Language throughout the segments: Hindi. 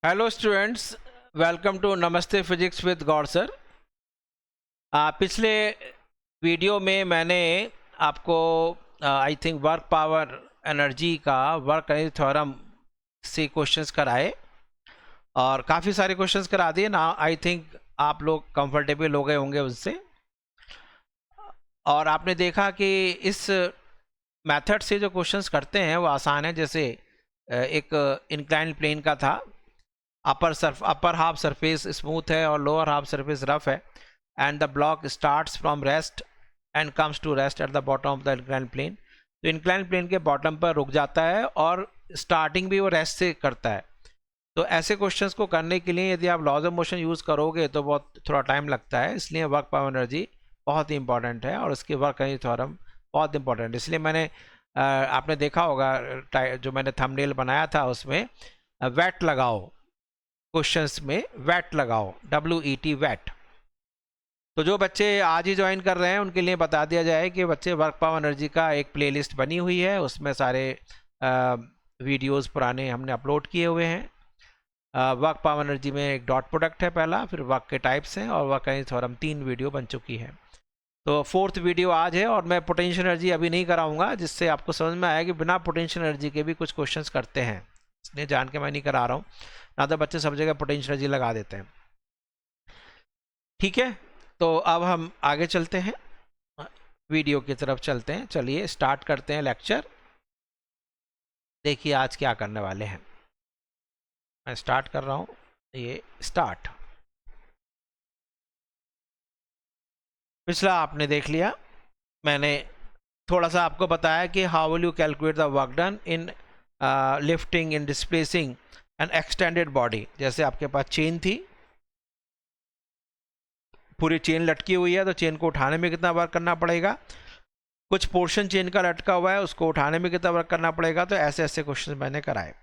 हेलो स्टूडेंट्स, वेलकम टू नमस्ते फिजिक्स विद गौर सर। पिछले वीडियो में मैंने आपको I think work power energy का वर्क एनर्जी थ्योरम से क्वेश्चंस कराए और काफ़ी सारे क्वेश्चंस करा दिए ना। आई थिंक आप लोग कंफर्टेबल हो गए होंगे उससे। और आपने देखा कि इस मेथड से जो क्वेश्चंस करते हैं वो आसान है। जैसे एक इंक्लाइंड प्लेन का था, अपर हाफ सरफेस स्मूथ है और लोअर हाफ सरफेस रफ है, and the block starts from rest and comes to rest at the bottom of the inclined plane. तो इंक्लाइंड प्लेन के बॉटम पर रुक जाता है और स्टार्टिंग भी वो रेस्ट से करता है। तो ऐसे क्वेश्चंस को करने के लिए यदि आप लॉज ऑफ मोशन यूज़ करोगे तो बहुत थोड़ा टाइम लगता है, इसलिए वर्क पावर एनर्जी बहुत ही इंपॉर्टेंट है और उसकी वर्क एनर्जी थ्योरम बहुत इंपॉर्टेंट है। इसलिए मैंने आपने देखा होगा जो मैंने थंबनेल बनाया था उसमें वेट लगाओ, क्वेश्चंस में वेट लगाओ, WET वेट। तो जो बच्चे आज ही ज्वाइन कर रहे हैं उनके लिए बता दिया जाए कि बच्चे वर्क पावर एनर्जी का एक प्लेलिस्ट बनी हुई है, उसमें सारे वीडियोस पुराने हमने अपलोड किए हुए हैं। वर्क पावर एनर्जी में एक डॉट प्रोडक्ट है पहला, फिर वर्क के टाइप्स हैं और वर्क एनर्जी थ्योरम 3 वीडियो बन चुकी है। तो 4th वीडियो आज है और मैं पोटेंशियल एनर्जी अभी नहीं कराऊंगा, जिससे आपको समझ में आया कि बिना पोटेंशियल एनर्जी के भी कुछ क्वेश्चंस करते हैं, इसलिए जान के मैं नहीं करा रहा हूँ। ना तो बच्चे सब जगह पोटेंशियल एनर्जी लगा देते हैं। ठीक है, तो अब हम आगे चलते हैं, वीडियो की तरफ चलते हैं। चलिए स्टार्ट करते हैं लेक्चर। देखिए आज क्या करने वाले हैं। मैं स्टार्ट कर रहा हूँ, ये स्टार्ट। पिछला आपने देख लिया, मैंने थोड़ा सा आपको बताया कि how will you calculate the work done in lifting in displacing N extended body. जैसे आपके पास चेन थी, पूरी चेन लटकी हुई है, तो चेन को उठाने में कितना वर्क करना पड़ेगा, कुछ पोर्शन चेन का लटका हुआ है उसको उठाने में कितना वर्क करना पड़ेगा। तो ऐसे ऐसे क्वेश्चन मैंने कराए।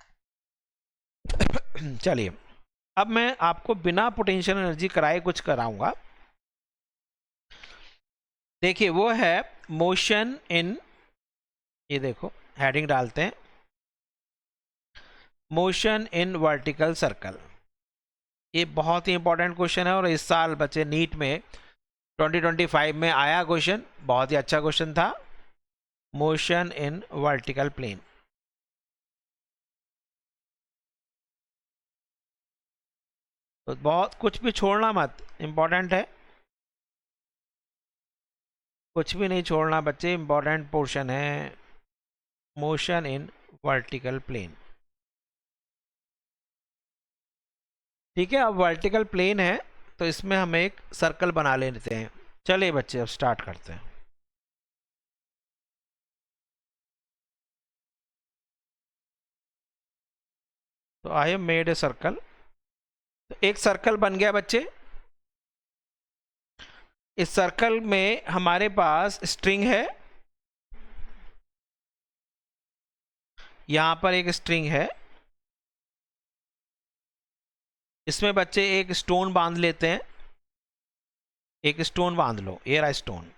चलिए अब मैं आपको बिना पोटेंशियल एनर्जी कराए कुछ कराऊंगा। देखिए वो है मोशन इन, ये देखो हेडिंग डालते हैं, मोशन इन वर्टिकल सर्कल। ये बहुत ही इंपॉर्टेंट क्वेश्चन है और इस साल बच्चे नीट में 2025 में आया क्वेश्चन, बहुत ही अच्छा क्वेश्चन था। Motion in vertical plane. तो बहुत कुछ भी छोड़ना मत, इंपॉर्टेंट है, कुछ भी नहीं छोड़ना बच्चे, इंपॉर्टेंट पोर्शन है मोशन इन वर्टिकल प्लेन। ठीक है, अब वर्टिकल प्लेन है तो इसमें हम एक सर्कल बना लेते हैं। चलिए बच्चे अब स्टार्ट करते हैं। तो I have made a circle. तो एक सर्कल बन गया बच्चे। इस सर्कल में हमारे पास स्ट्रिंग है, यहां पर एक स्ट्रिंग है, इसमें बच्चे एक स्टोन बांध लेते हैं। एक स्टोन बांध लो, ये रहा स्टोन।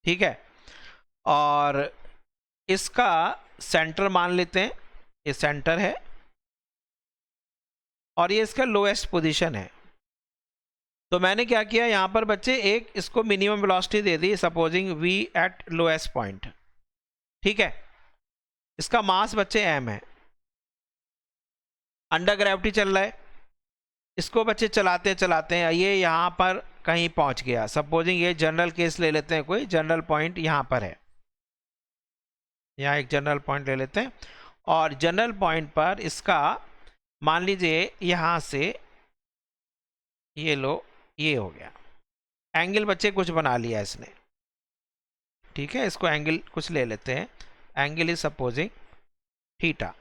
ठीक है, और इसका सेंटर मान लेते हैं, ये सेंटर है और ये इसका लोएस्ट पोजीशन है। तो मैंने क्या किया यहाँ पर बच्चे, एक इसको मिनिमम वेलोसिटी दे दी, supposing v eight lowest point. ठीक है, इसका मास बच्चे m है, अंडर ग्रेविटी चल रहा है। इसको बच्चे चलाते चलाते हैं ये यहाँ पर कहीं पहुंच गया। सपोजिंग ये जनरल केस ले लेते हैं, कोई जनरल पॉइंट यहाँ पर है, यहाँ एक जनरल पॉइंट ले लेते हैं और जनरल पॉइंट पर इसका मान लीजिए यहाँ से ये लो, ये हो गया एंगल बच्चे कुछ बना लिया इसने। ठीक है, इसको एंगल कुछ ले लेते हैं, एंगल इज सपोजिंग थीटा।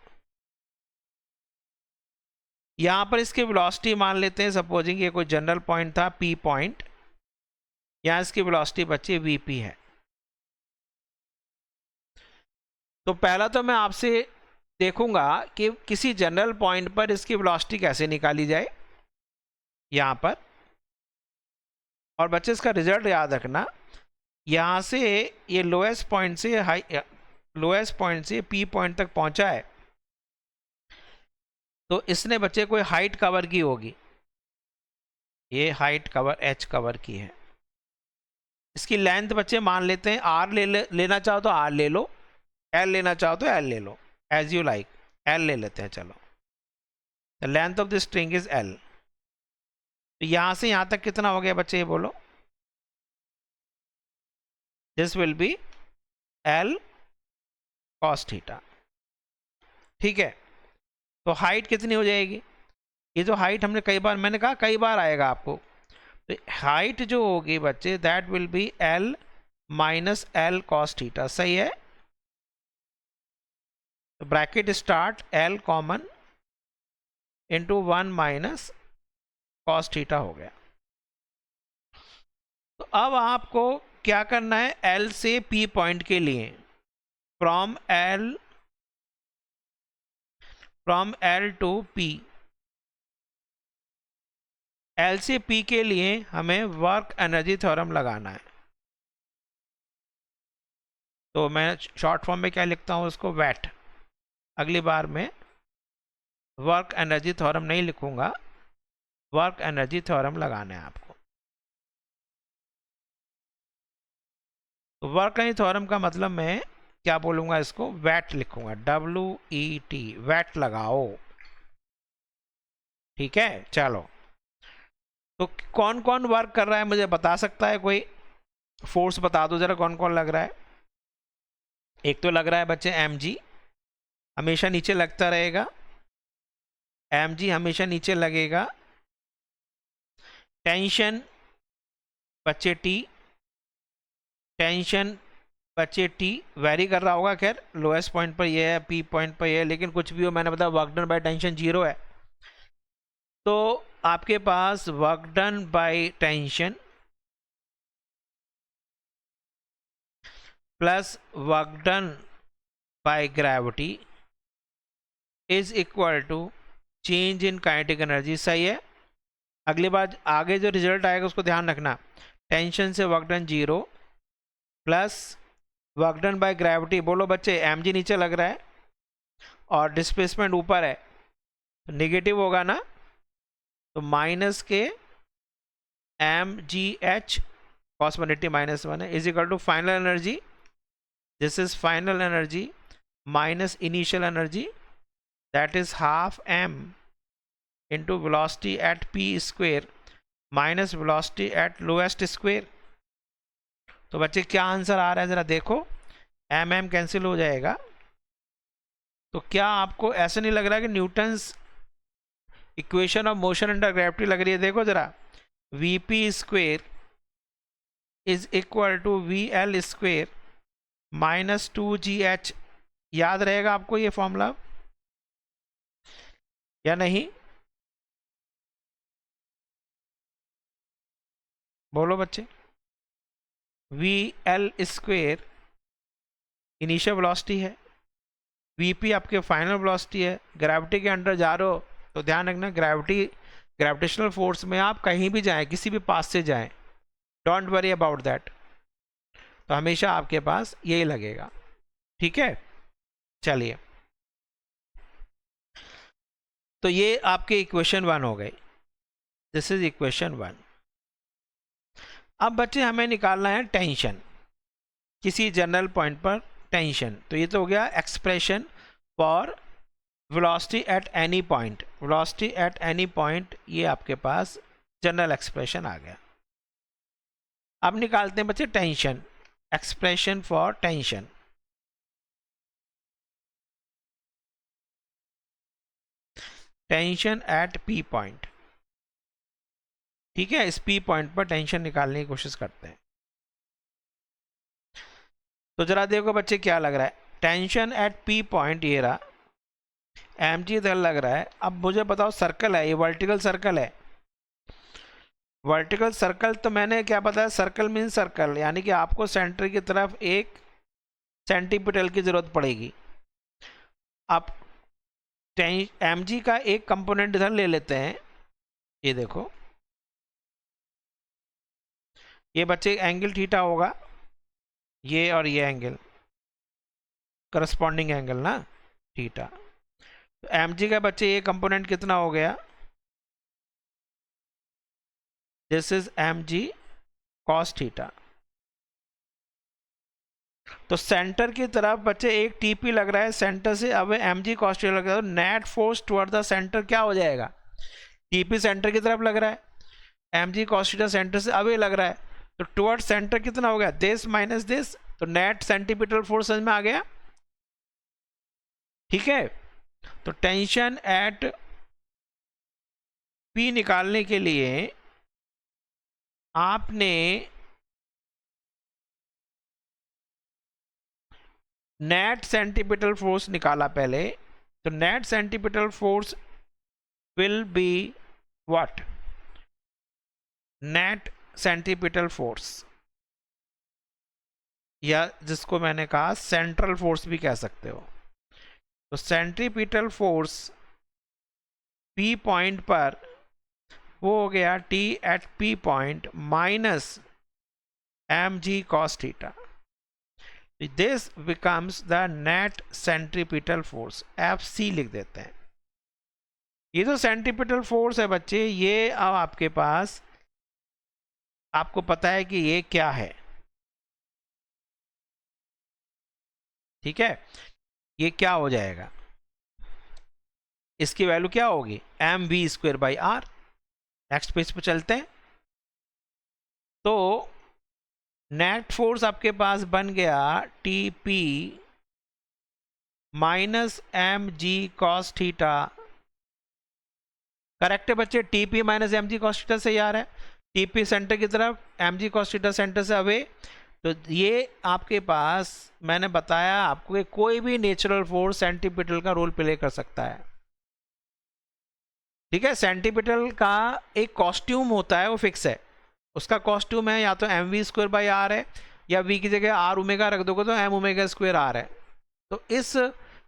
यहां पर इसकी वेलोसिटी मान लेते हैं, सपोजिंग ये कोई जनरल पॉइंट था P पॉइंट, यहां इसकी वेलोसिटी बच्चे VP है। तो पहला तो मैं आपसे देखूंगा कि किसी जनरल पॉइंट पर इसकी वेलोसिटी कैसे निकाली जाए यहां पर। और बच्चे इसका रिजल्ट याद रखना, यहां से ये लोएस्ट पॉइंट से P पॉइंट तक पहुंचा है, तो इसने बच्चे कोई हाइट कवर की होगी, ये हाइट कवर h कवर की है। इसकी लेंथ बच्चे मान लेते हैं r लेना चाहो तो r ले लो, l लेना चाहो तो l ले लो, एज यू लाइक। l ले लेते हैं चलो। The length of the string is l। तो यहां से यहां तक कितना हो गया बच्चे, ये बोलो। This will be l cos theta. ठीक है, तो हाइट कितनी हो जाएगी, ये जो हाइट हमने कई बार, मैंने कहा कई बार आएगा आपको, तो हाइट जो होगी बच्चे that will be l minus l cos theta. सही है, तो bracket start l common into 1 minus cos theta हो गया। तो अब आपको क्या करना है, L से P पॉइंट के लिए from L to P, L से P के लिए हमें वर्क एनर्जी थ्योरम लगाना है। तो मैं शॉर्ट फॉर्म में क्या लिखता हूं उसको, वैट। अगली बार में वर्क एनर्जी थ्योरम नहीं लिखूंगा, वर्क एनर्जी थ्योरम लगाना है आपको। तो वर्क एनर्जी थ्योरम का मतलब मैं क्या बोलूंगा, इसको वैट लिखूंगा, WET, वैट लगाओ। ठीक है, चलो। तो कौन कौन वर्क कर रहा है मुझे बता सकता है कोई, फोर्स बता दो जरा, कौन कौन लग रहा है। एक तो लग रहा है बच्चे mg, हमेशा नीचे लगता रहेगा, mg हमेशा नीचे लगेगा। टेंशन बच्चे T, टेंशन बच्चे T वेरी कर रहा होगा, खैर लोएस्ट पॉइंट पर ये है, P पॉइंट पर ये है, लेकिन कुछ भी हो, मैंने बताया वर्क डन बाय टेंशन 0 है। तो आपके पास work done by tension plus work done by gravity is equal to change in kinetic energy. सही है, अगली बार आगे जो रिजल्ट आएगा उसको ध्यान रखना, टेंशन से work done 0 plus work done by gravity, बोलो बच्चे mg नीचे लग रहा है और डिस्प्लेसमेंट ऊपर है, तो नेगेटिव होगा ना, तो माइनस के mgh cos 180 माइनस 1 है, is equal to final energy, this is final energy minus initial energy, that is half m into velocity at p square minus velocity at lowest square। तो बच्चे क्या आंसर आ रहा है जरा देखो, m कैंसिल हो जाएगा। तो क्या आपको ऐसा नहीं लग रहा कि Newton's equation of motion under gravity लग रही है, देखो जरा, vp square is equal to vl square minus 2gh। याद रहेगा आपको ये फॉर्मूला या नहीं, बोलो बच्चे। VL स्क्वेयर इनिशियल वेलोसिटी है, VP आपके फाइनल वेलोसिटी है, ग्रेविटी के अंडर जा रहे हो तो ध्यान रखना ग्रेविटेशनल फोर्स में आप कहीं भी जाएं, किसी भी पास से जाएं, डोंट वरी अबाउट दैट, तो हमेशा आपके पास यही लगेगा। ठीक है, चलिए, तो ये आपके इक्वेशन 1 हो गई, दिस इज इक्वेशन 1। अब बच्चे हमें निकालना है टेंशन किसी जनरल पॉइंट पर, टेंशन। तो ये तो हो गया expression for velocity at any point, velocity at any point, ये आपके पास जनरल एक्सप्रेशन आ गया। अब निकालते हैं बच्चे tension, expression for tension. Tension at P point, ठीक है, इस पी पॉइंट पर टेंशन निकालने की कोशिश करते हैं। तो जरा देखो बच्चे क्या लग रहा है, टेंशन एट पी पॉइंट ये रहा, mg इधर लग रहा है। अब मुझे बताओ, सर्कल है ये, वर्टिकल सर्कल है, वर्टिकल सर्कल, तो मैंने क्या बताया, सर्कल मीन सर्कल, यानी कि आपको सेंटर की तरफ एक सेंटीपिटल की जरूरत पड़ेगी। अब mg का एक कंपोनेंट इधर ले लेते हैं, ये देखो, ये बच्चे एंगल थीटा होगा, ये और ये एंगल करस्पॉन्डिंग एंगल ना थीटा। तो एम जी का बच्चे ये कंपोनेंट कितना हो गया, this is M G cos theta. तो सेंटर की तरफ बच्चे एक टीपी लग रहा है, सेंटर से अब एम जी कॉस थीटा लग रहा है, तो net force toward the centre क्या हो जाएगा, टीपी सेंटर की तरफ लग रहा है, M G cos theta center से अवे लग रहा है, तो टुवर्ड सेंटर कितना हो गया, दिस माइनस दिस, तो नेट सेंटीपिटल फोर्स समझ में आ गया। ठीक है, तो टेंशन एट पी निकालने के लिए आपने नेट सेंटीपिटल फोर्स निकाला पहले, तो net centripetal force will be what, net centripetal force, या जिसको मैंने कहा सेंट्रल फोर्स भी कह सकते हो। तो सेंट्रीपिटल फोर्स पी पॉइंट पर वो हो गया T at P point minus M G cos theta, this becomes the net centripetal force, F C लिख देते हैं। ये जो सेंट्रीपिटल फोर्स है बच्चे, ये अब आपके पास, आपको पता है कि ये क्या है, ठीक है, ये क्या हो जाएगा, इसकी वैल्यू क्या होगी, M V square by R. Next page पे चलते हैं। तो नेट फोर्स आपके पास बन गया T P minus M G cos theta, correct है बच्चे, TP minus M G cos theta से आ रहा है, टीपी सेंटर की तरफ, M G cos theta center से अवे। तो ये आपके पास मैंने बताया आपको कि कोई भी नेचुरल फोर्स सेंटीपिटल का रोल प्ले कर सकता है। ठीक है, सेंटीपिटल का एक कॉस्ट्यूम होता है, वो फिक्स है, उसका कॉस्ट्यूम है या तो M V square by R है, या वी की जगह आर ओमेगा रख दोगे तो एम ओमेगा स्क्वायर आर है। तो इस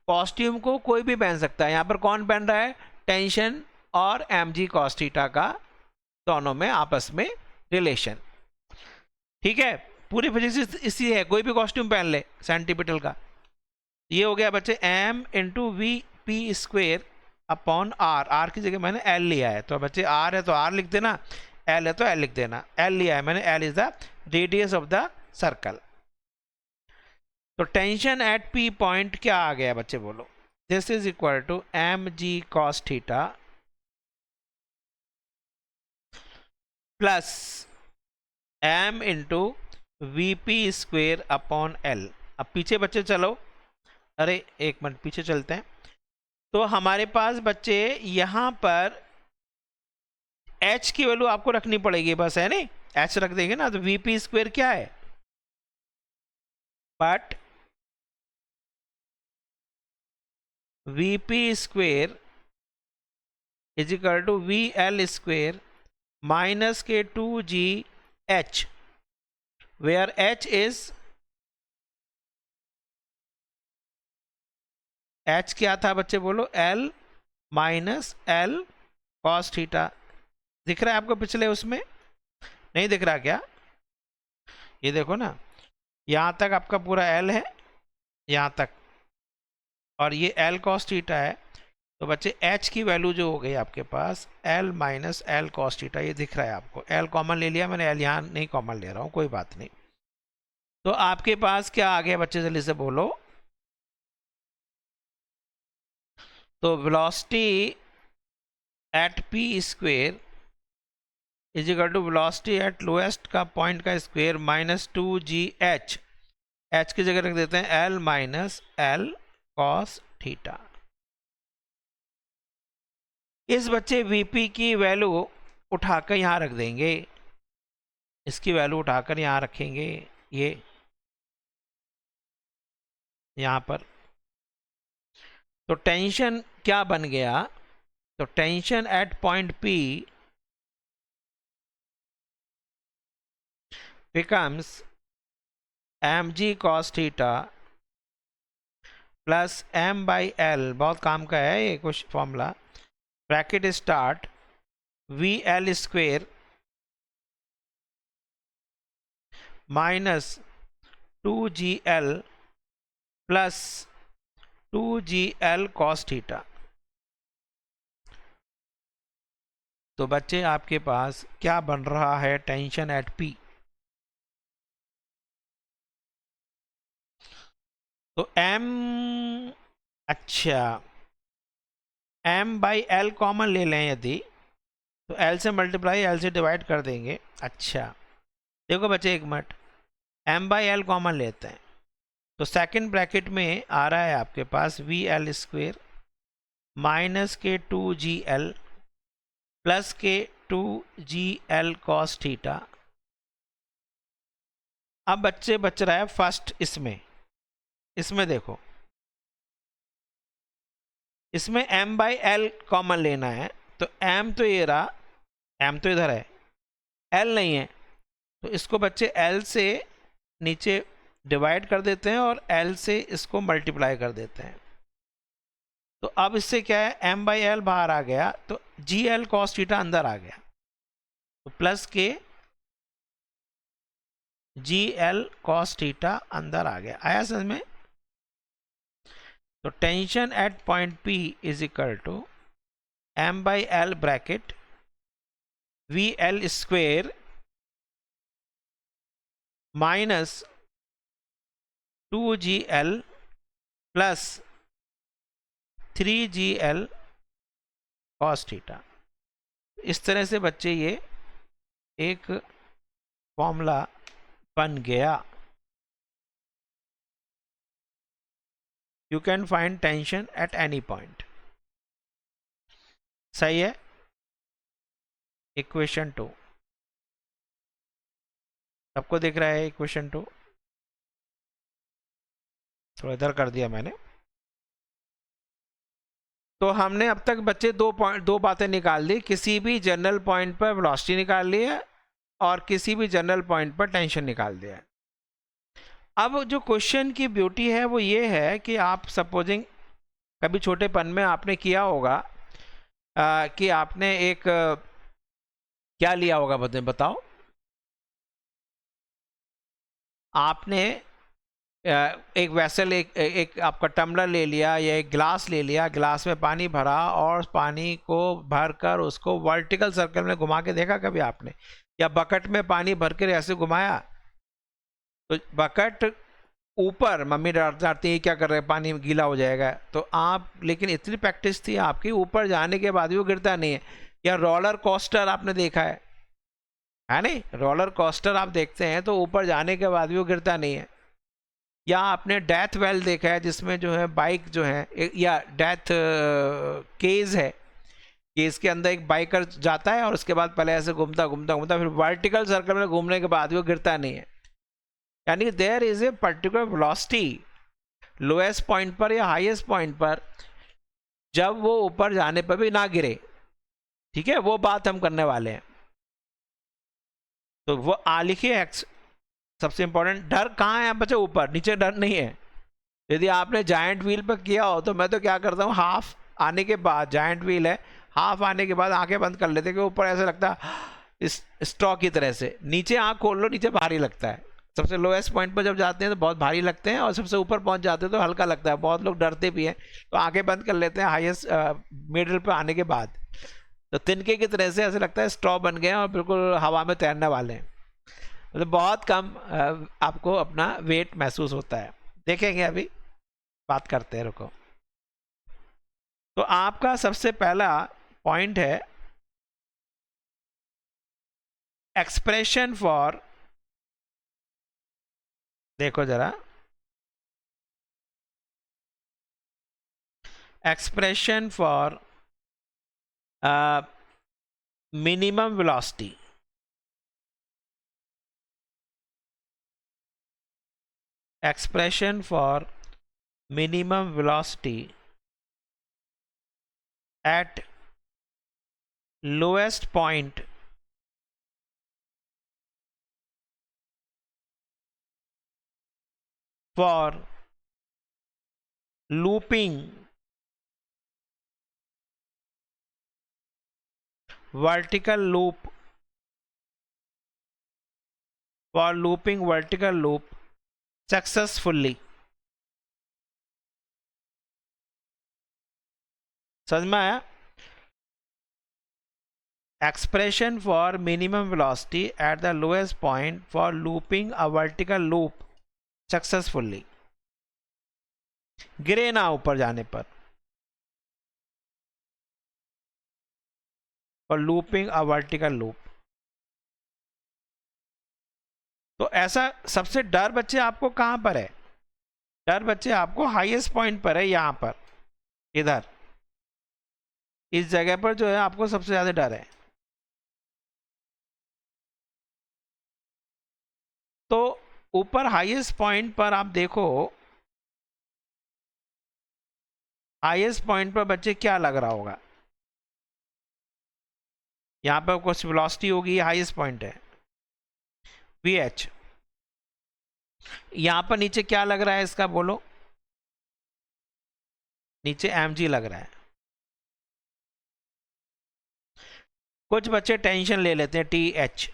कॉस्ट्यूम को कोई भी पहन सकता है। यहाँ पर कौन पहन रहा है, टेंशन और एम जी कॉस थीटा का दोनों में आपस में रिलेशन। ठीक है, पूरी फिजिक्स इसी है, कोई भी कॉस्ट्यूम पहन ले सेंटीपिटल का। ये हो गया बच्चे M into V P square upon R, R की जगह मैंने एल लिया है, तो बच्चे आर है तो आर लिख देना, एल है तो एल लिख देना, एल लिया है मैंने, L is the radius of the circle. तो टेंशन एट पी पॉइंट क्या आ गया बच्चे बोलो, this is equal to M G cos theta plus M into V P square upon L. अब पीछे बच्चे चलो, अरे एक मिनट पीछे चलते हैं। तो हमारे पास बच्चे यहां पर h की वैल्यू आपको रखनी पड़ेगी बस, है नहीं, h रख देंगे ना, तो वी पी स्क्वेयर क्या है, but V P square is equal to V L square minus के two G H, where h is, h क्या था बच्चे बोलो, l minus l cos theta. दिख रहा है आपको पिछले उसमें, नहीं दिख रहा क्या, ये देखो ना, यहां तक आपका पूरा l है, यहां तक, और ये l कॉस थीटा है। तो बच्चे h की वैल्यू जो हो गई आपके पास l minus l cos theta, ये दिख रहा है आपको, l कॉमन ले लिया मैंने, l यहाँ नहीं कॉमन ले रहा हूँ, कोई बात नहीं। तो आपके पास क्या आ गया बच्चे, जल्दी से बोलो। तो velocity at P square is equal to velocity at lowest का पॉइंट का square minus two G H, H की जगह रख देते हैं L minus L cos theta. इस बच्चे वीपी की वैल्यू उठाकर यहां रख देंगे, इसकी वैल्यू उठाकर यहां रखेंगे, ये यहां पर। तो टेंशन क्या बन गया, तो tension at point P becomes mg cos theta plus m by L, बहुत काम का है ये कुछ formula, bracket start V L square minus two G L plus two G L cos theta. तो बच्चे आपके पास क्या बन रहा है, टेंशन एट P। तो M, अच्छा M/L कॉमन ले लें यदि, तो L से मल्टीप्लाई L से डिवाइड कर देंगे। अच्छा देखो बच्चे एक मिनट, M/L कॉमन लेते हैं, तो सेकंड ब्रैकेट में आ रहा है आपके पास VL² माइनस के 2GL प्लस के 2GL cos थीटा। अब बच्चे बच रहा है फर्स्ट, इसमें देखो, इसमें M/L कॉमन लेना है, तो M तो ये रहा, M तो इधर है, L नहीं है, तो इसको बच्चे L से नीचे डिवाइड कर देते हैं और L से इसको मल्टीप्लाई कर देते हैं। तो अब इससे क्या है, M/L बाहर आ गया, तो GL cos थीटा अंदर आ गया, तो प्लस के GL cos थीटा अंदर आ गया। आया समझ में? तो tension at point P is equal to M/L bracket VL² minus 2GL plus 3GL cos theta. इस तरह से बच्चे ये एक फॉर्मूला बन गया। You can find tension at any point. सही है। इक्वेशन 2 सबको दिख रहा है? इक्वेशन 2 थोड़ा इधर कर दिया मैंने। तो हमने अब तक बच्चे दो बातें निकाल दी, किसी भी जनरल पॉइंट पर वेलोसिटी निकाल ली है और किसी भी जनरल पॉइंट पर टेंशन निकाल दिया है। अब जो क्वेश्चन की ब्यूटी है वो ये है कि आप सपोजिंग कभी छोटेपन में आपने किया होगा कि आपने एक क्या लिया होगा, बताओ। आपने एक वेसल, एक आपका टम्बलर ले लिया या एक गिलास ले लिया, गिलास में पानी भरा और पानी को भरकर उसको वर्टिकल सर्कल में घुमा के देखा कभी आपने? या बकेट में पानी भर कर ऐसे घुमाया, तो बकेट ऊपर, मम्मी डरती है क्या कर रहे हैं, पानी गीला हो जाएगा, तो आप, लेकिन इतनी प्रैक्टिस थी आपकी, ऊपर जाने के बाद भी वो गिरता नहीं है। या रोलर कोस्टर आपने देखा है नहीं? रोलर कोस्टर आप देखते हैं तो ऊपर जाने के बाद भी वो गिरता नहीं है। या आपने डेथ वेल देखा है जिसमें जो है बाइक जो है, या डेथ केज है, केज के अंदर एक बाइकर जाता है और उसके बाद पहले ऐसे घूमता घूमता घूमता फिर वर्टिकल सर्कल में घूमने के बाद वो गिरता नहीं है। यानी there is a particular velocity lowest point पर या हाईएस्ट पॉइंट पर, जब वो ऊपर जाने पर भी ना गिरे। ठीक है, वो बात हम करने वाले हैं। तो वो लिखिए एक्स, सबसे इंपॉर्टेंट। डर कहाँ है बच्चे? ऊपर, नीचे डर नहीं है। यदि आपने जायंट व्हील पर किया हो तो मैं तो क्या करता हूँ, हाफ आने के बाद, जायंट व्हील है, हाफ आने के बाद आंखें बंद कर लेते, कि ऊपर ऐसा लगता है इस स्ट्रॉ की तरह से, नीचे आंख खोल लो, नीचे भारी लगता है। सबसे लोएस्ट पॉइंट पर जब जाते हैं तो बहुत भारी लगते हैं और सबसे ऊपर पहुंच जाते हैं तो हल्का लगता है। बहुत लोग डरते भी हैं तो आंखें बंद कर लेते हैं हाईएस्ट मिडिल पर आने के बाद। तो तिनके की तरह से ऐसे लगता है स्ट्रॉ बन गए और बिल्कुल हवा में तैरने वाले हैं। मतलब बहुत कम आपको अपना वेट महसूस होता है। देखेंगे, अभी बात करते हैं, रुको। तो आपका सबसे पहला पॉइंट है एक्सप्रेशन फॉर, देखो जरा, expression for minimum velocity. Expression for minimum velocity at lowest point for looping vertical loop, for looping vertical loop successfully। समझ में आया? expression for minimum velocity at the lowest point for looping a vertical loop successfully. गिरे ना ऊपर जाने पर, for looping a vertical loop. तो ऐसा सबसे डर बच्चे आपको कहां पर है? डर बच्चे आपको हाईएस्ट पॉइंट पर है, यहां पर, इधर इस जगह पर जो है आपको सबसे ज्यादा डर है. तो ऊपर हाईएस्ट पॉइंट पर आप देखो, हाईएस्ट पॉइंट पर बच्चे क्या लग रहा होगा? यहां पर कुछ वेलोसिटी होगी, हाईएस्ट पॉइंट है VH. यहां पर नीचे क्या लग रहा है इसका बोलो? नीचे mg लग रहा है. कुछ बच्चे टेंशन ले लेते हैं TH,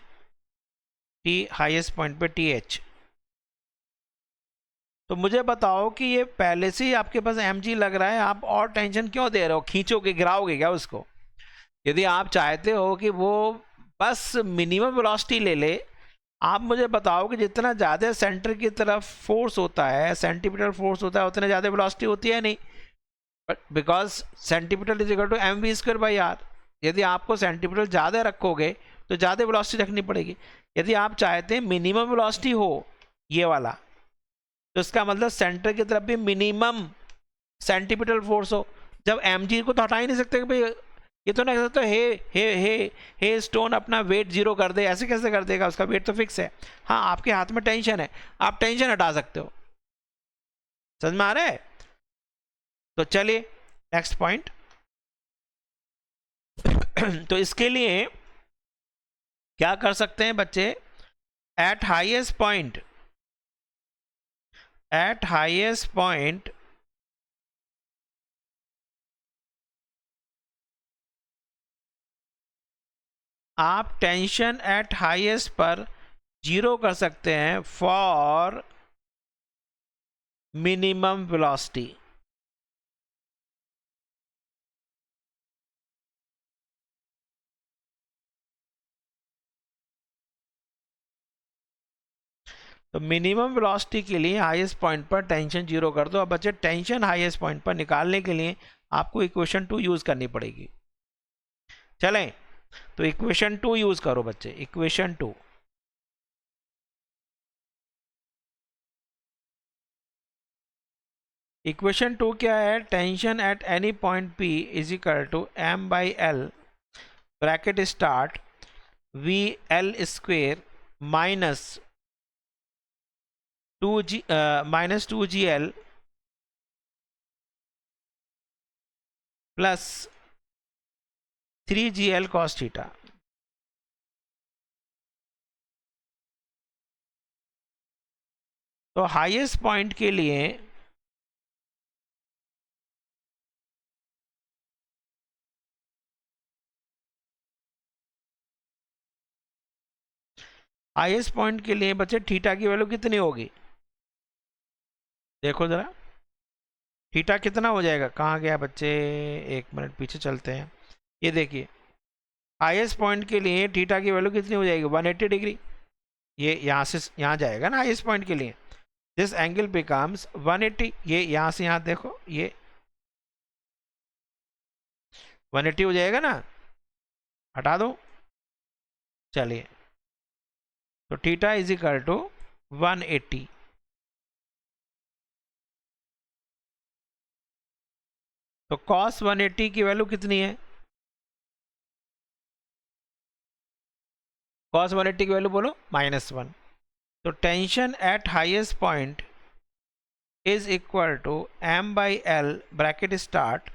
T हाईएस्ट पॉइंट पे TH. तो मुझे बताओ कि ये पहले से ही आपके पास mg लग रहा है, आप और टेंशन क्यों दे रहे हो? खींचोगे, गिराओगे क्या उसको? यदि आप चाहते हो कि वो बस मिनिमम वेलोसिटी ले ले, आप मुझे बताओ कि जितना ज़्यादा सेंटर की तरफ फोर्स होता है, सेंटीमीटर फोर्स होता है, उतने ज़्यादा वेलोसिटी होती है नहीं? But because centimeter is equal to mv²/r. यदि आपको सेंटीमीटर ज़्यादा रखोगे तो ज़्यादा वेलोसिटी रखनी पड़ेगी. यदि आप चाहते हैं मिनिमम वेलोसिटी हो ये वाला, तो इसका मतलब सेंटर की तरफ भी मिनिमम सेंटीमीटर फोर्स हो. जब mg को तो हटा ही नहीं सकते कि भाई ये तो नहीं कह सकते हे स्टोन अपना वेट 0 कर दे. ऐसे कैसे कर देगा? उसका वेट तो फिक्स है. हाँ, आपके हाथ में टेंशन है, आप टेंशन हटा सकते हो. समझ में आ रहा है? तो चलिए नेक्स्ट पॉइंट. तो इसके लिए क्या कर सकते हैं बच्चे? Eight highest point, eight highest point आप टेंशन एट हाईएस्ट पर 0 कर सकते हैं फॉर मिनिमम वेलोसिटी. तो मिनिमम वेलोसिटी के लिए हाईएस्ट पॉइंट पर टेंशन 0 कर दो. अब बच्चे टेंशन हाईएस्ट पॉइंट पर निकालने के लिए आपको इक्वेशन 2 यूज करनी पड़ेगी. चलें, तो इक्वेशन 2 यूज करो बच्चे. इक्वेशन 2, इक्वेशन 2 क्या है? Tension at any point P is equal to m/L bracket start VL² minus 2GL plus 3GL cos theta. तो हाईएस्ट पॉइंट के लिए हाईएस्ट पॉइंट के लिए बच्चे थीटा की वैल्यू कितनी होगी? देखो जरा, थीटा कितना हो जाएगा? कहाँ गया बच्चे? एक मिनट पीछे चलते हैं. ये देखिए, हाईएस्ट पॉइंट के लिए थीटा की वैल्यू कितनी हो जाएगी? 180 डिग्री. ये यहाँ से यहाँ जाएगा ना हाईएस्ट पॉइंट के लिए. This angle becomes 180. ये यहाँ से यहाँ देखो, ये 180 हो जाएगा ना. हटा दो. चलिए, तो थीटा इज इक्वल टू 180. तो cos 180 की वैल्यू कितनी है? cos 180 की वैल्यू बोलो, -1. तो tension at highest point is equal to m/L bracket start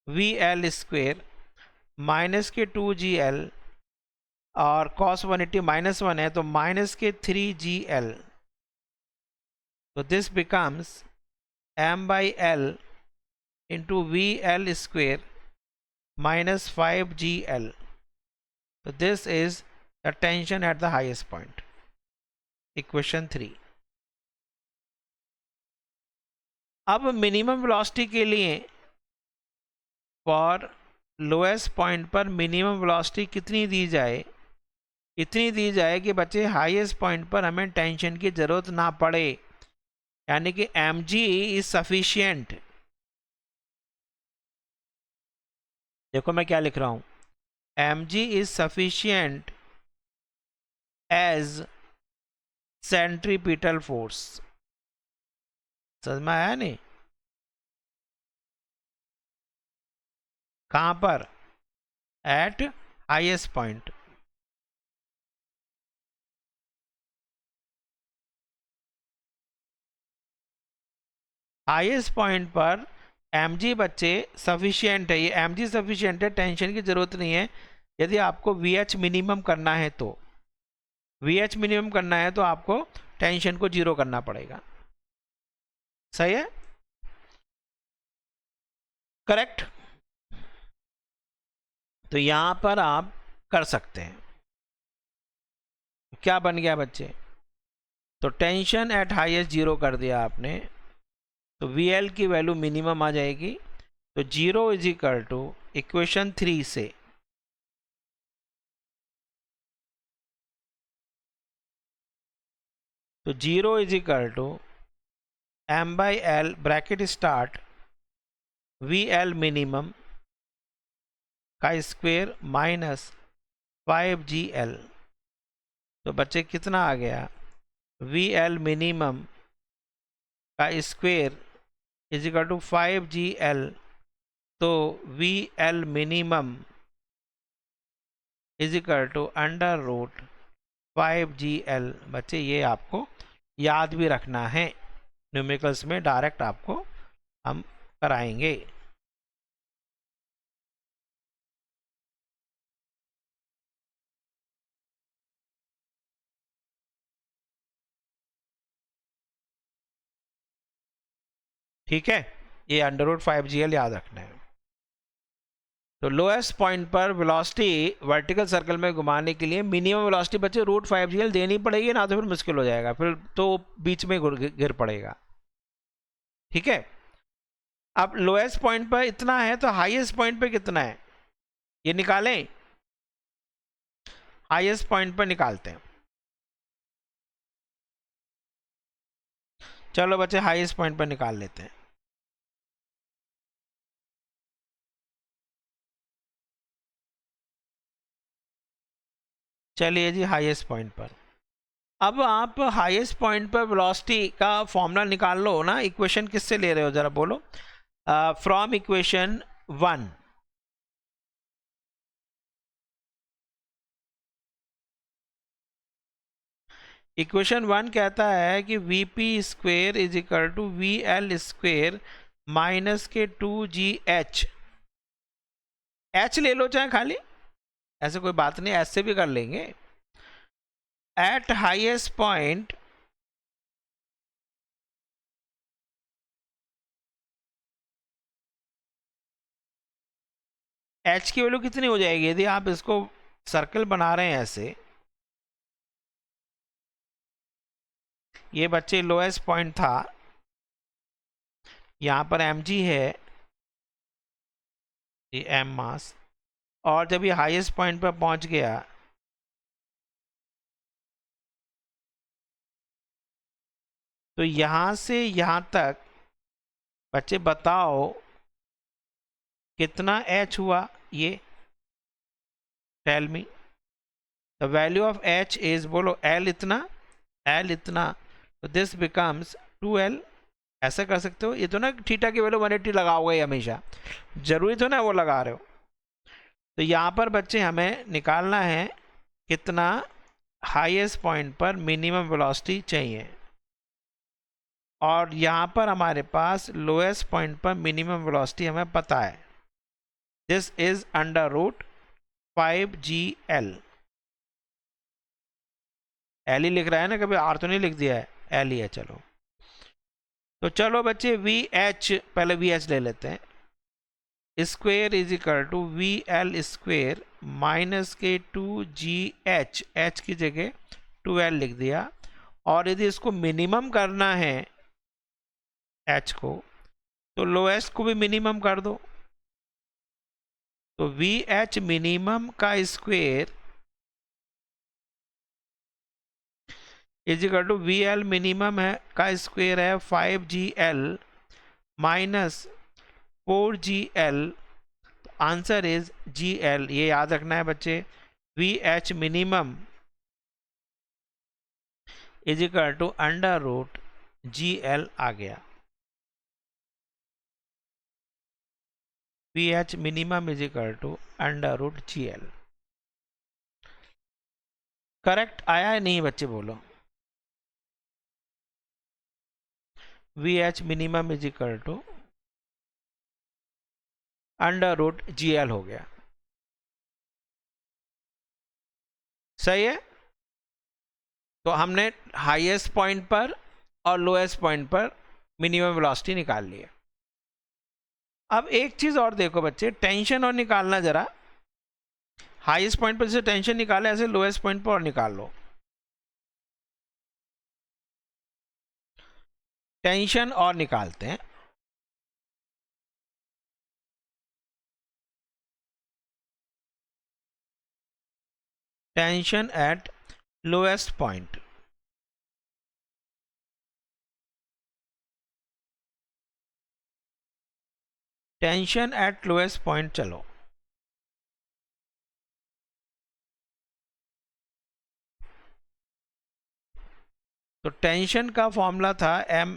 VL² minus के 2GL और cos 180 -1 है तो माइनस के 3GL. तो this becomes m/L into VL² minus 5GL. So this is the tension at the highest point. Equation 3. अब मिनिमम वेलोसिटी के लिए फॉर लोएस्ट पॉइंट पर मिनिमम वेलोसिटी कितनी दी जाए, इतनी दी जाए कि बच्चे हाईएस्ट पॉइंट पर हमें टेंशन की जरूरत ना पड़े, यानी कि mg इज सफिशिएंट। देखो मैं क्या लिख रहा हूं, mg is sufficient as centripetal force. समझ में आया नहीं? कहां पर? At highest point. Highest point पर mg बच्चे सफिशिएंट है, ये mg सफिशिएंट है, टेंशन की जरूरत नहीं है। यदि आपको VH मिनिमम करना है तो VH मिनिमम करना है तो आपको टेंशन को 0 करना पड़ेगा। सही है? करेक्ट। तो यहां पर आप कर सकते हैं। क्या बन गया बच्चे? तो टेंशन एट हाईएस्ट 0 कर दिया आपने, तो VL की वैल्यू मिनिमम आ जाएगी। तो 0 इज इक्वल टू इक्वेशन 3 से तो 0 is equal to m/l bracket start VL minimum का स्क्वायर माइनस 5GL। तो बच्चे कितना आ गया? VL मिनिमम का square is equal to 5GL। तो VL minimum is equal to under root 5GL। बच्चे ये आपको याद भी रखना है, न्यूमेरिकल्स में डायरेक्ट आपको हम कराएंगे। ठीक है, ये अंडर रूट 5GL याद रखना है। तो लोएस्ट पॉइंट पर वेलोसिटी वर्टिकल सर्कल में घुमाने के लिए मिनिमम वेलोसिटी बच्चे रूट 5GL देनी पड़ेगी, ना तो फिर मुश्किल हो जाएगा, फिर तो बीच में गिर पड़ेगा। ठीक है, अब लोएस्ट पॉइंट पर इतना है तो हाईएस्ट पॉइंट पे कितना है ये निकालें। हाईएस्ट पॉइंट पर निकालते हैं। चलो बच्चे हाईएस्ट पॉइंट पर निकाल लेते हैं। चलिए जी, हाईएस्ट पॉइंट पर अब आप हाईएस्ट पॉइंट पर वेलोसिटी का फॉर्मूला निकाल लो ना। इक्वेशन किससे ले रहे हो जरा बोलो? From equation 1। इक्वेशन 1 कहता है कि VP square is equal to VL square minus के 2GH। H ले लो चाहे खाली, ऐसे कोई बात नहीं, ऐसे भी कर लेंगे। एट हाईएस्ट पॉइंट H की वैल्यू कितनी हो जाएगी? यदि आप इसको सर्कल बना रहे हैं ऐसे, ये बच्चे लोएस्ट पॉइंट था, यहां पर mg है, ये m मास, और जब ये हाईएस्ट पॉइंट पर पहुंच गया तो यहां से यहां तक बच्चे बताओ कितना h हुआ? ये tell me the value of h is, बोलो l इतना, l इतना, तो दिस बिकम्स 2l। ऐसा कर सकते हो। ये तो ना थीटा की वैल्यू 180 लगाओगे हमेशा, जरूरी तो ना वो लगा रहे हो। तो यहाँ पर बच्चे हमें निकालना है कितना हाईएस्ट पॉइंट पर मिनिमम वेलोसिटी चाहिए, और यहाँ पर हमारे पास लोएस्ट पॉइंट पर मिनिमम वेलोसिटी हमें पता है। This is under root 5GL। L ही लिख रहा है ना, कभी आर तो नहीं लिख दिया है, एल ही है। चलो तो चलो बच्चे VH, पहले VH ले लेते हैं। Square is equal to VL square minus के 2GH, H की जगह 2L लिख दिया। और यदि इसको मिनिमम करना है H को, तो लोएस्ट को भी मिनिमम कर दो। तो वी एच मिनिमम का square is equal to V L minimum है का स्क्वेयर है 5GL minus 4GL। Answer is GL। ये याद रखना है बच्चे, V H minimum is equal to under root GL आ गया। V H minimum is equal to under root GL। Correct आया है नहीं बच्चे बोलो। V H minimum is equal to under root GL हो गया। सही है। तो हमने हाईएस्ट पॉइंट पर और लोएस्ट पॉइंट पर मिनिमम वेलोसिटी निकाल लिया। अब एक चीज और देखो बच्चे, टेंशन और निकालना जरा। हाईएस्ट पॉइंट पर जैसे टेंशन निकाले ऐसे लोएस्ट पॉइंट पर और निकाल लो। टेंशन और निकालते हैं। Tension at lowest point. Tension at lowest point चलो। तो टेंशन का फॉर्मूला था M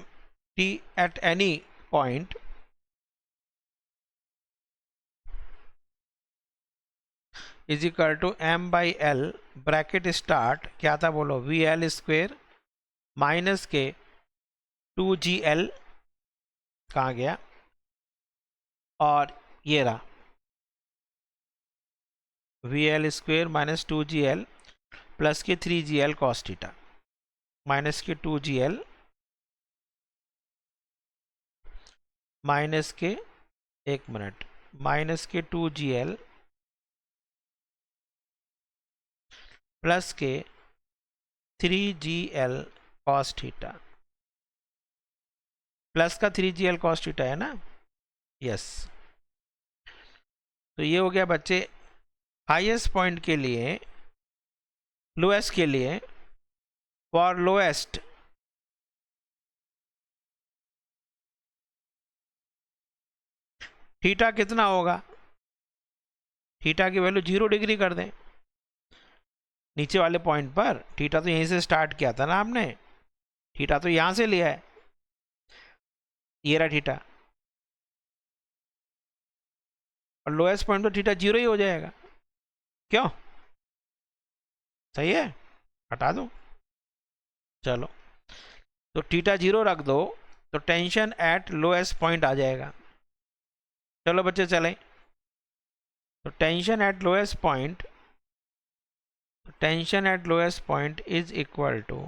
T at any point is equal to M by L bracket start क्या था बोलो, वी एल स्क्वेयर माइनस के 2GL कहाँ गया, और ये रहा V L square minus 2GL plus के 3GL कॉस थीटा माइनस के 2GL माइनस के, एक मिनट, माइनस के 2GL प्लस के 3GL कॉस थीटा, प्लस का 3GL कॉस थीटा है ना, यस। तो ये हो गया बच्चे हाईएस्ट पॉइंट के लिए, लोएस्ट के लिए, फॉर लोएस्ट थीटा कितना होगा, थीटा की वैल्यू 0 डिग्री कर दें नीचे वाले पॉइंट पर। थीटा तो यहीं से स्टार्ट किया था ना आपने, थीटा तो यहां से लिया है, ये रहा थीटा, और लोएस्ट पॉइंट पर थीटा 0 ही हो जाएगा। क्यों, सही है, हटा दो। चलो तो थीटा 0 रख दो तो टेंशन एट लोएस्ट पॉइंट आ जाएगा। चलो बच्चे चलें। तो tension at lowest point, tension at lowest point is equal to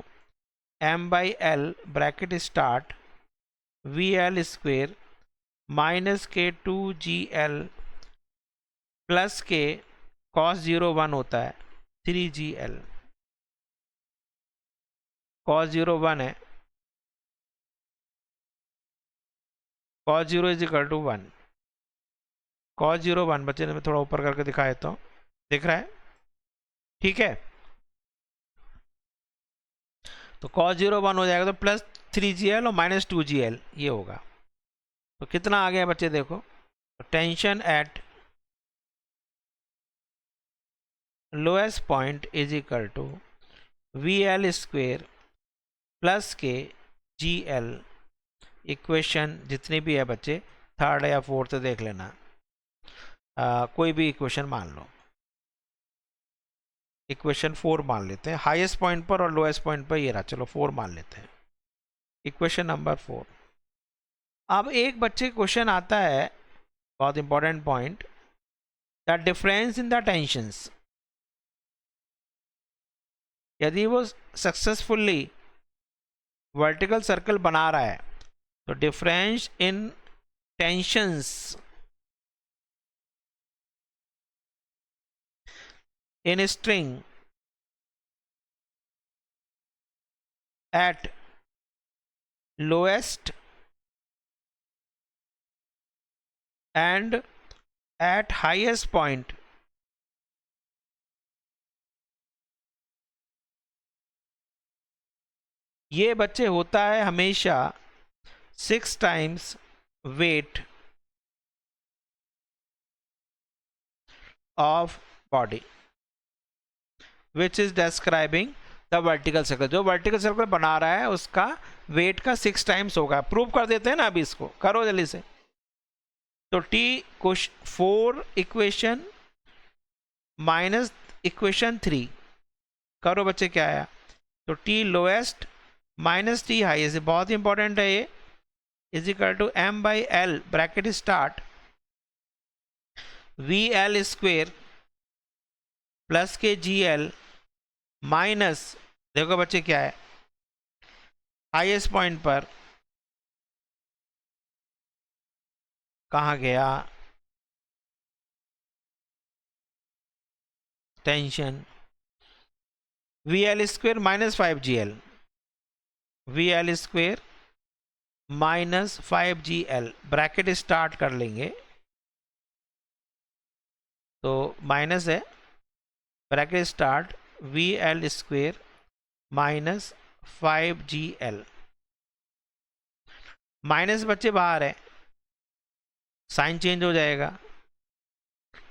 M by L bracket start V L square minus के 2GL प्लस के cos 0 1 होता है 3GL, cos 0 1 है, cos 0 is equal to 1, cos 0 1 बच्चे ने मैं थोड़ा ऊपर करके दिखा देता हूँ, दिख रहा है, ठीक है। तो cos 0 1 हो जाएगा तो प्लस 3GL और माइनस 2GL ये होगा। तो कितना आ गया बच्चे देखो, तो tension at lowest point is equal to V L square plus के GL, इक्वेशन जितनी भी है बच्चे, थर्ड या फोर्थ देख लेना, कोई भी इक्वेशन मान लो, इक्वेशन 4 मान लेते हैं, हाईएस्ट पॉइंट पर और लोएस्ट पॉइंट पर ये रहा, चलो 4 मान लेते हैं, इक्वेशन नंबर 4। अब एक बच्चे क्वेश्चन आता है, बहुत important point, the difference in the tensions. यदि वो सक्सेसफुली वर्टिकल सर्कल बना रहा है तो difference in tensions in a string at lowest and eight highest point ये बच्चे होता है हमेशा 6 times weight of body which is describing the vertical circle. जो वर्टिकल सर्कल बना रहा है उसका वेट का 6 टाइम्स होगा। प्रूव कर देते हैं ना अभी, इसको करो जल्दी से। तो टी 4 इक्वेशन माइनस इक्वेशन 3 करो बच्चे, क्या आया? तो T lowest minus T highest, बहुत इंपॉर्टेंट है ये, is equal to M by L bracket start V L square plus के जी एल माइनस, देखो बच्चे क्या है, हाईएस्ट पॉइंट पर कहाँ गया tension, v L square minus 5gl, v L square minus 5gl bracket start कर लेंगे, तो माइनस है, bracket start V L square minus 5gl, minus बच्चे बाहर है, साइन चेंज हो जाएगा,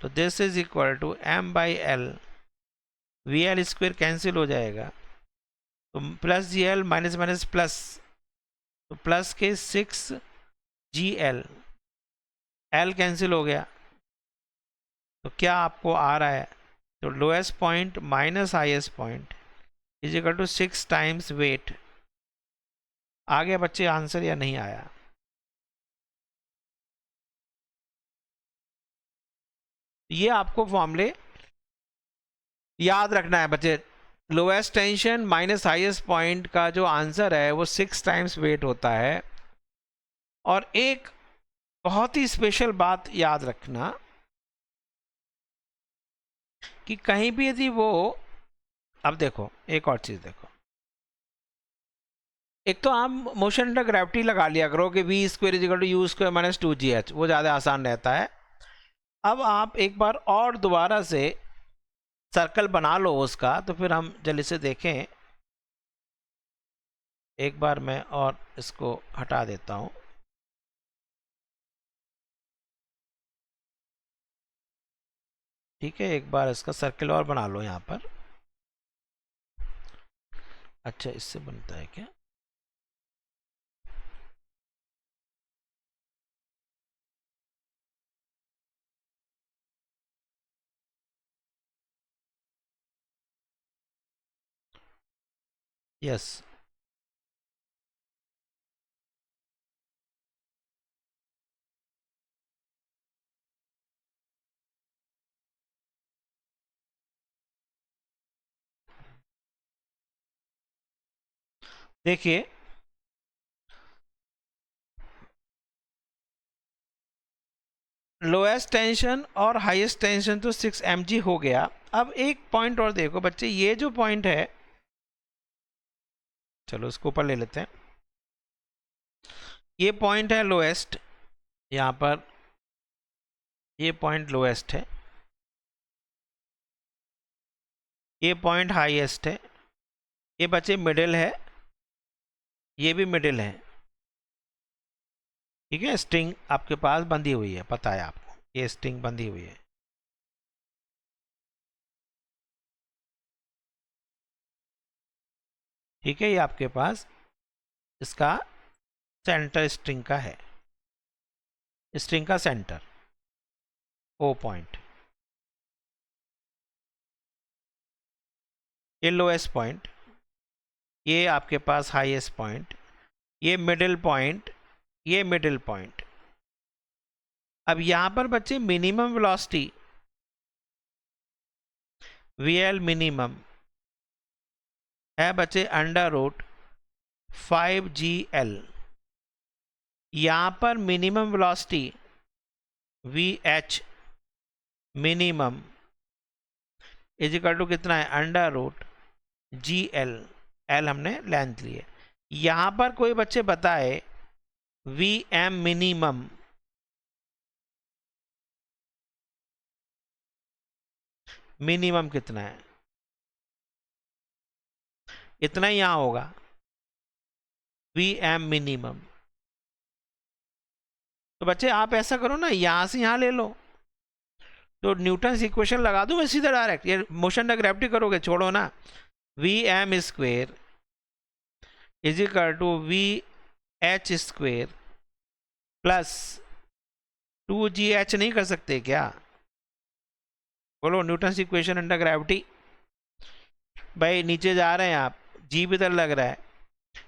तो this is equal to M by l, v L square cancel हो जाएगा, तो plus g l minus minus plus, तो प्लस के 6gl, एल कैंसिल हो गया, तो क्या आपको आ रहा है? तो lowest point minus highest point is equal to 6 times weight. आ गया बच्चे आंसर या नहीं आया? ये आपको फॉर्मूले याद रखना है बच्चे। Lowest tension minus highest point का जो आंसर है वो 6 टाइम्स वेट होता है। और एक बहुत ही स्पेशल बात याद रखना कि कहीं भी यदि वो, अब देखो एक और चीज देखो, एक तो आप मोशन अंडर ग्रेविटी लगा लिया करो कि v square is equal to u square minus 2gh, वो ज़्यादा आसान रहता है। अब आप एक बार और दोबारा से सर्कल बना लो उसका, तो फिर हम जल्दी से देखें। एक बार मैं और इसको हटा देता हूँ। ठीक है, एक बार इसका सर्कल और बना लो यहाँ पर। अच्छा, इससे बनता है क्या? यस, देखिए लोएस्ट टेंशन और हाईएस्ट टेंशन तो 6 mg हो गया। अब एक पॉइंट और देखो बच्चे, ये जो पॉइंट है, चलो इसको ऊपर ले लेते हैं। ये पॉइंट है लोएस्ट, यहाँ पर ये पॉइंट लोएस्ट है, ये पॉइंट हाईएस्ट है, ये बच्चे मिडिल है, ये भी मिडिल है। ठीक है, स्ट्रिंग आपके पास बंधी हुई है, पता है आपको, ये स्ट्रिंग बंधी हुई है। ठीक है, ये आपके पास इसका सेंटर स्ट्रिंग का है, स्ट्रिंग का सेंटर ओ पॉइंट, ये लोएस्ट पॉइंट, ये आपके पास हाईएस्ट पॉइंट, ये मिडिल पॉइंट, ये मिडिल पॉइंट। अब यहां पर बच्चे मिनिमम वेलोसिटी वीएल मिनिमम है बच्चे अंडर रूट 5gl। यहां पर minimum velocity v h minimum is equal to कितना है? अंडर रूट gl, एल हमने लेंथ ली है। यहां पर कोई बच्चे बताए वी एम मिनिमम मिनिमम कितना है, इतना ही यहाँ होगा, वी एम मिनिमम। तो बच्चे आप ऐसा करो ना, यहाँ से यहाँ ले लो, तो न्यूटन इक्वेशन लगा दूं मैं सीधा डायरेक्ट, ये मोशन ऑफ ग्रेविटी करोगे, छोड़ो ना। V m square is equal to v h square plus 2gh नहीं कर सकते क्या? बोलो न्यूटन इक्वेशन अंडर ग्रेविटी। भाई नीचे जा रहे हैं आप, जी भी इधर लग रहा है,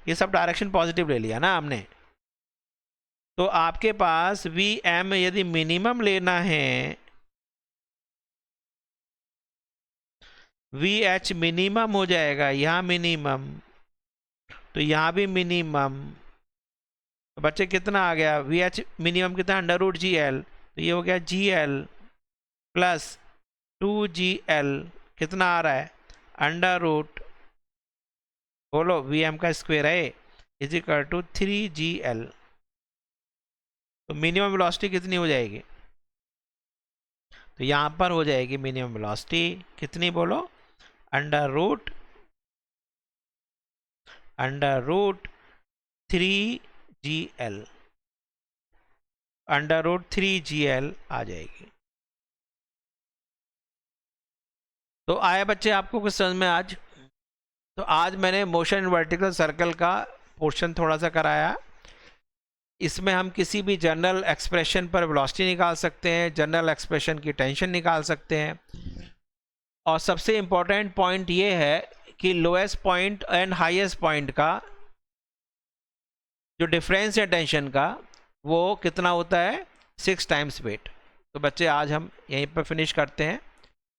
ये सब डायरेक्शन पॉजिटिव ले लिया ना हमने। तो आपके पास वी एम यदि मिनिमम लेना है, वी एच मिनिमम हो जाएगा, यहाँ मिनिमम, तो यहाँ भी मिनिमम। तो बच्चे कितना आ गया, वी एच मिनिमम कितना, अंडर रूट जी एल, तो ये हो गया जी एल प्लस 2gl, कितना आ रहा है, अंडर रूट, बोलो वी एम का स्क्वायर है, इज इक्वल टू 3gl। तो मिनिमम वेलोसिटी कितनी हो जाएगी, तो यहाँ पर हो जाएगी मिनिमम वेलोसिटी कितनी, बोलो under root 3gl, under root 3gl आ जाएगी। तो आया बच्चे आपको कुछ समझ में आज? तो आज मैंने मोशन वर्टिकल सर्कल का पोर्शन थोड़ा सा कराया। इसमें हम किसी भी जनरल एक्सप्रेशन पर वेलोसिटी निकाल सकते हैं, जनरल एक्सप्रेशन की टेंशन निकाल सकते हैं, और सबसे इम्पोर्टेंट पॉइंट ये है कि lowest point and highest point का जो डिफरेंस है टेंशन का, वो कितना होता है, 6 टाइम्स वेट। तो बच्चे आज हम यहीं पर फिनिश करते हैं,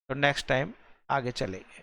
तो नेक्स्ट टाइम आगे चलेंगे।